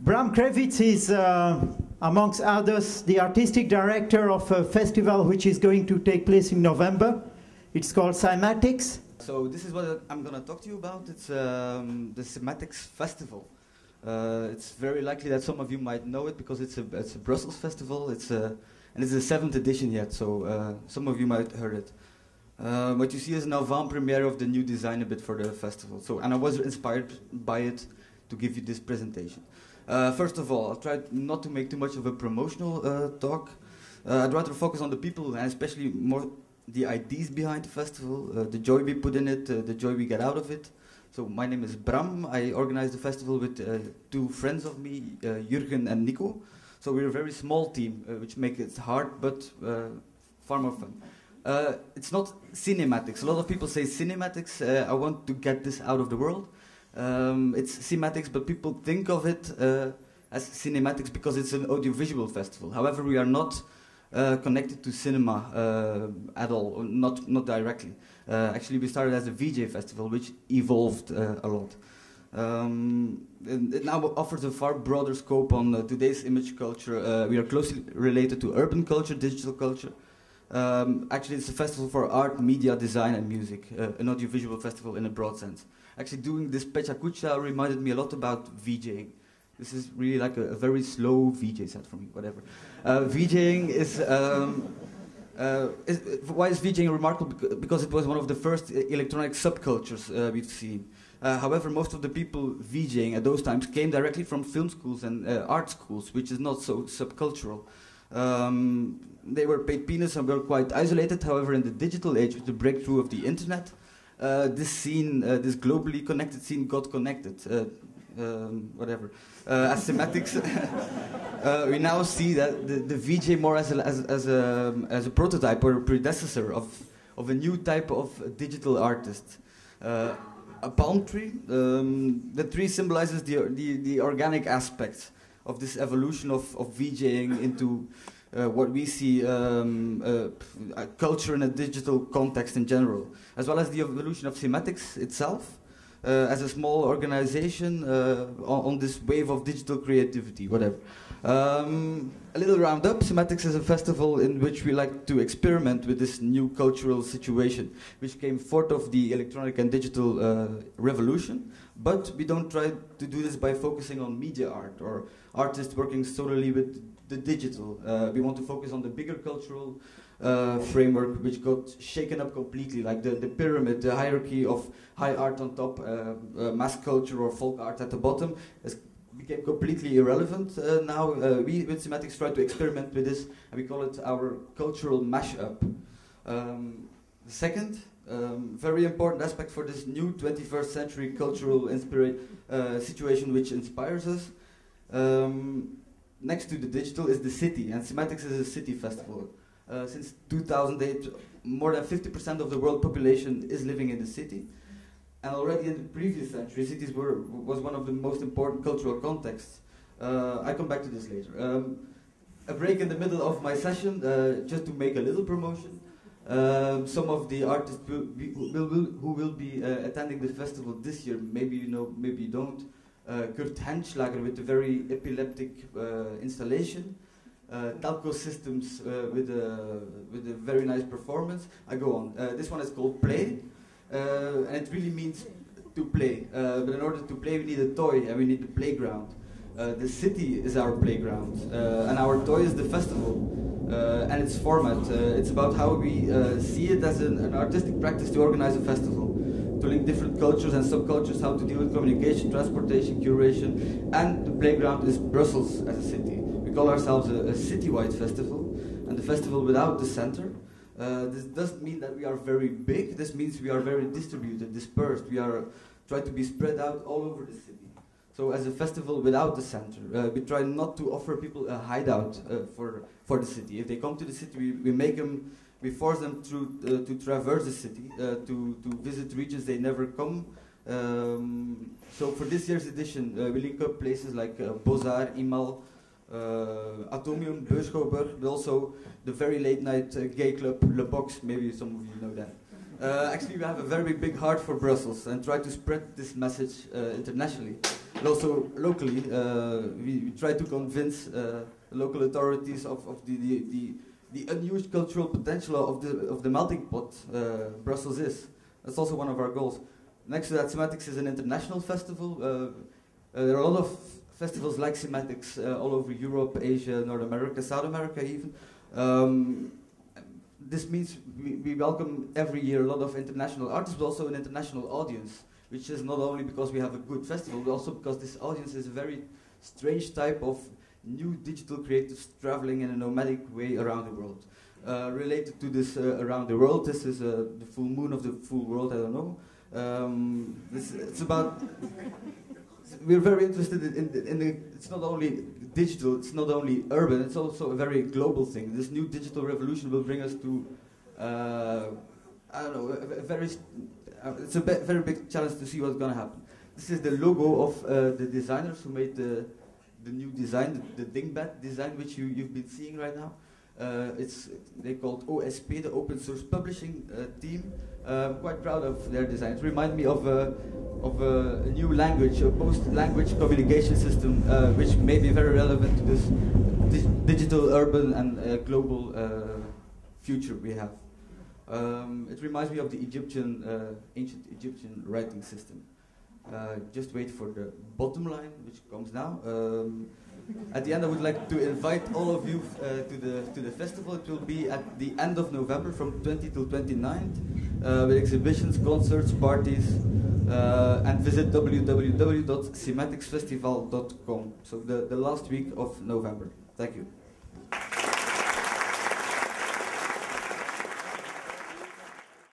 Bram Krevits is, amongst others, the artistic director of a festival which is going to take place in November. It's called Cymatics. So this is what I'm going to talk to you about. It's the Cymatics Festival. It's very likely that some of you might know it because it's a Brussels festival. And it's the 7th edition yet, so some of you might have heard it. What you see is an avant-premiere of the new design a bit for the festival. And I was inspired by it to give you this presentation. First of all, I'll try not to make too much of a promotional talk. I'd rather focus on the people and especially more the ideas behind the festival, the joy we put in it, the joy we get out of it. So my name is Bram. I organize the festival with two friends of me, Jurgen and Nico. So we're a very small team, which makes it hard, but far more fun. It's not cinematics. A lot of people say cinematics. I want to get this out of the world. It's cymatics, but people think of it as cinematics because it's an audiovisual festival. However, we are not connected to cinema at all, not directly. Actually, we started as a VJ festival, which evolved a lot. It now offers a far broader scope on today's image culture. We are closely related to urban culture, digital culture. Actually, it's a festival for art, media, design, and music, an audiovisual festival in a broad sense. Actually, doing this Pecha Kucha reminded me a lot about VJing. This is really like a very slow VJ set for me, whatever. VJing is... why is VJing remarkable? Because it was one of the first electronic subcultures we've seen. However, most of the people VJing at those times came directly from film schools and art schools, which is not so subcultural. They were paid peanuts and were quite isolated. However, in the digital age, with the breakthrough of the internet, this scene, this globally connected scene got connected. Whatever. As cymatics, we now see that the VJ more as a prototype or a predecessor of a new type of digital artist. A palm tree. The tree symbolizes the organic aspects of this evolution of VJing into what we see a culture in a digital context in general, as well as the evolution of cymatics itself. As a small organization on this wave of digital creativity, whatever. A little roundup, Cymatics is a festival in which we like to experiment with this new cultural situation, which came forth of the electronic and digital revolution, but we don't try to do this by focusing on media art or artists working solely with the digital. We want to focus on the bigger cultural framework which got shaken up completely, like the pyramid, the hierarchy of high art on top, mass culture or folk art at the bottom became completely irrelevant now. We with Cymatics try to experiment with this and we call it our cultural mashup. The second very important aspect for this new 21st century cultural situation which inspires us, next to the digital, is the city, and Cymatics is a city festival. Since 2008, more than 50% of the world population is living in the city. And already in the previous century, cities was one of the most important cultural contexts. I come back to this later. A break in the middle of my session, just to make a little promotion. Some of the artists who will be attending the festival this year, maybe you know, maybe you don't. Kurt Henschlager with a very epileptic installation. Telco Systems with a very nice performance. I go on. This one is called Play, and it really means to play. But in order to play, we need a toy and we need the playground. The city is our playground, and our toy is the festival and its format. It's about how we see it as an artistic practice to organize a festival, to link different cultures and subcultures, how to deal with communication, transportation, curation, and the playground is Brussels as a city. We call ourselves a citywide festival, and the festival without the center. This doesn't mean that we are very big, this means we are very distributed, dispersed. We are trying to be spread out all over the city. So as a festival without the center, we try not to offer people a hideout for the city. If they come to the city, we force them to traverse the city, to visit regions they never come. So for this year's edition, we link up places like Beaux-Arts, Imal, Atomium, Beurschouwburg, but also the very late night gay club Le Box, maybe some of you know that. Actually, we have a very big heart for Brussels and try to spread this message internationally. And also locally, we try to convince local authorities of the unused cultural potential of the melting pot Brussels is. That's also one of our goals. Next to that, Cymatics is an international festival. There are a lot of festivals like Cymatics all over Europe, Asia, North America, South America even. This means we welcome every year a lot of international artists, but also an international audience, which is not only because we have a good festival, but also because this audience is a very strange type of new digital creatives traveling in a nomadic way around the world. Related to this around the world, this is the full moon of the full world, I don't know. It's about, we're very interested in the, it's not only digital, it's not only urban, it's also a very global thing. This new digital revolution will bring us to, I don't know, it's a very big challenge to see what's going to happen. This is the logo of the designers who made the new design, the Dingbat design, which you've been seeing right now. They called OSP, the Open Source Publishing team. I'm quite proud of their design. It reminds me of a new language, a post-language communication system, which may be very relevant to this digital, urban, and global future we have. It reminds me of the ancient Egyptian writing system. Just wait for the bottom line, which comes now. At the end, I would like to invite all of you to the festival. It will be at the end of November, from 20 till 29th, with exhibitions, concerts, parties, and visit www.cymaticsfestival.com. So the last week of November. Thank you.